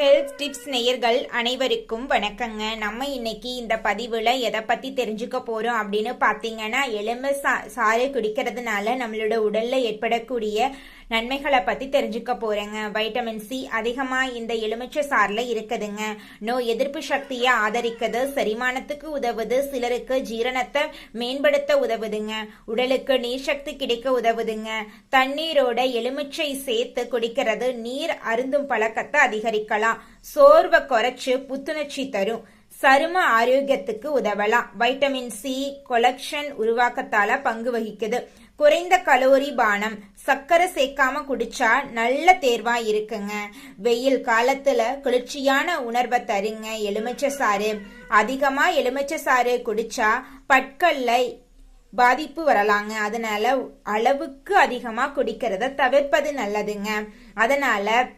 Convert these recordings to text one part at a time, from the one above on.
Health tips நேயர்கள் அனைவருக்கும் வணக்கங்க. நம்ம இன்னைக்கு இந்த பதிவுல எதை பத்தி தெரிஞ்சுக்க போறோம் அப்படின்னு பாத்தீங்கன்னா, எலும்பு சாறு குடிக்கிறதுனால நம்மளோட உடல்ல ஏற்படக்கூடிய நன்மைகளை பத்தி தெரிஞ்சுக்க போறேங்க. வைட்டமின் சி அதிகமா இந்த எலுமிச்சை சாறுல இருக்குதுங்க. நோய் எதிர்ப்பு சக்தியை ஆதரிக்குது, செரிமானத்துக்கு உதவுது, சிலருக்கு ஜீரணத்தை மேம்படுத்த உதவுதுங்க, உடலுக்கு நீர் சக்தி கிடைக்க உதவுதுங்க. தண்ணீரோட எலுமிச்சை சேர்த்து குடிக்கிறது நீர் அருந்தும் பழக்கத்தை அதிகரிக்கலாம், சோர்வை குறைச்சு புத்துணர்ச்சி தரும், சரும ஆரோக்கியத்துக்கு உதவலாம். வைட்டமின் சி கொலக்ஷன் உருவாக்கத்தால பங்கு வகிக்குது. குறைந்த கலோரி பானம், சர்க்கரை சேர்க்காம குடிச்சா நல்ல தேர்வா இருக்குங்க. வெயில் காலத்துல குளிர்ச்சியான உணர்வை தருங்க எலுமிச்சை சாறு. அதிகமா எலுமிச்சை சாறு குடிச்சா பற்கல்ல பாதிப்பு வரலாங்க. அதனால அளவுக்கு அதிகமா குடிக்கிறத தவிர்ப்பது நல்லதுங்க. அதனால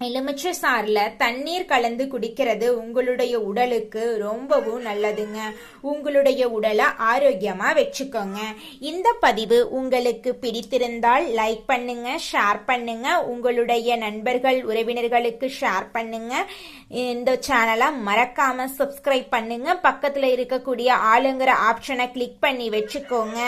எலுமிச்சை சாறுல தண்ணீர் கலந்து குடிக்கிறது உங்களுடைய உடலுக்கு ரொம்பவும் நல்லதுங்க. உங்களுடைய உடலை ஆரோக்கியமா வச்சுக்கோங்க. இந்த பதிவு உங்களுக்கு பிடித்திருந்தால் லைக் பண்ணுங்க, ஷேர் பண்ணுங்க, உங்களுடைய நண்பர்கள் உறவினர்களுக்கு ஷேர் பண்ணுங்க. இந்த சேனலை மறக்காம சப்ஸ்கிரைப் பண்ணுங்க. பக்கத்துல இருக்கக்கூடிய ஆளுங்கிற ஆப்ஷனை கிளிக் பண்ணி வச்சுக்கோங்க.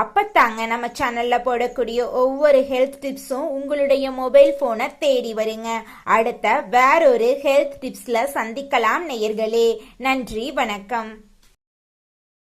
அப்பத்தாங்க நம்ம சேனல்ல போடக்கூடிய ஒவ்வொரு ஹெல்த் டிப்ஸும் உங்களுடைய மொபைல் போனை தேடி வருங்க. அடுத்த வேறொரு ஹெல்த் டிப்ஸ்ல சந்திக்கலாம் நேயர்களே. நன்றி, வணக்கம்.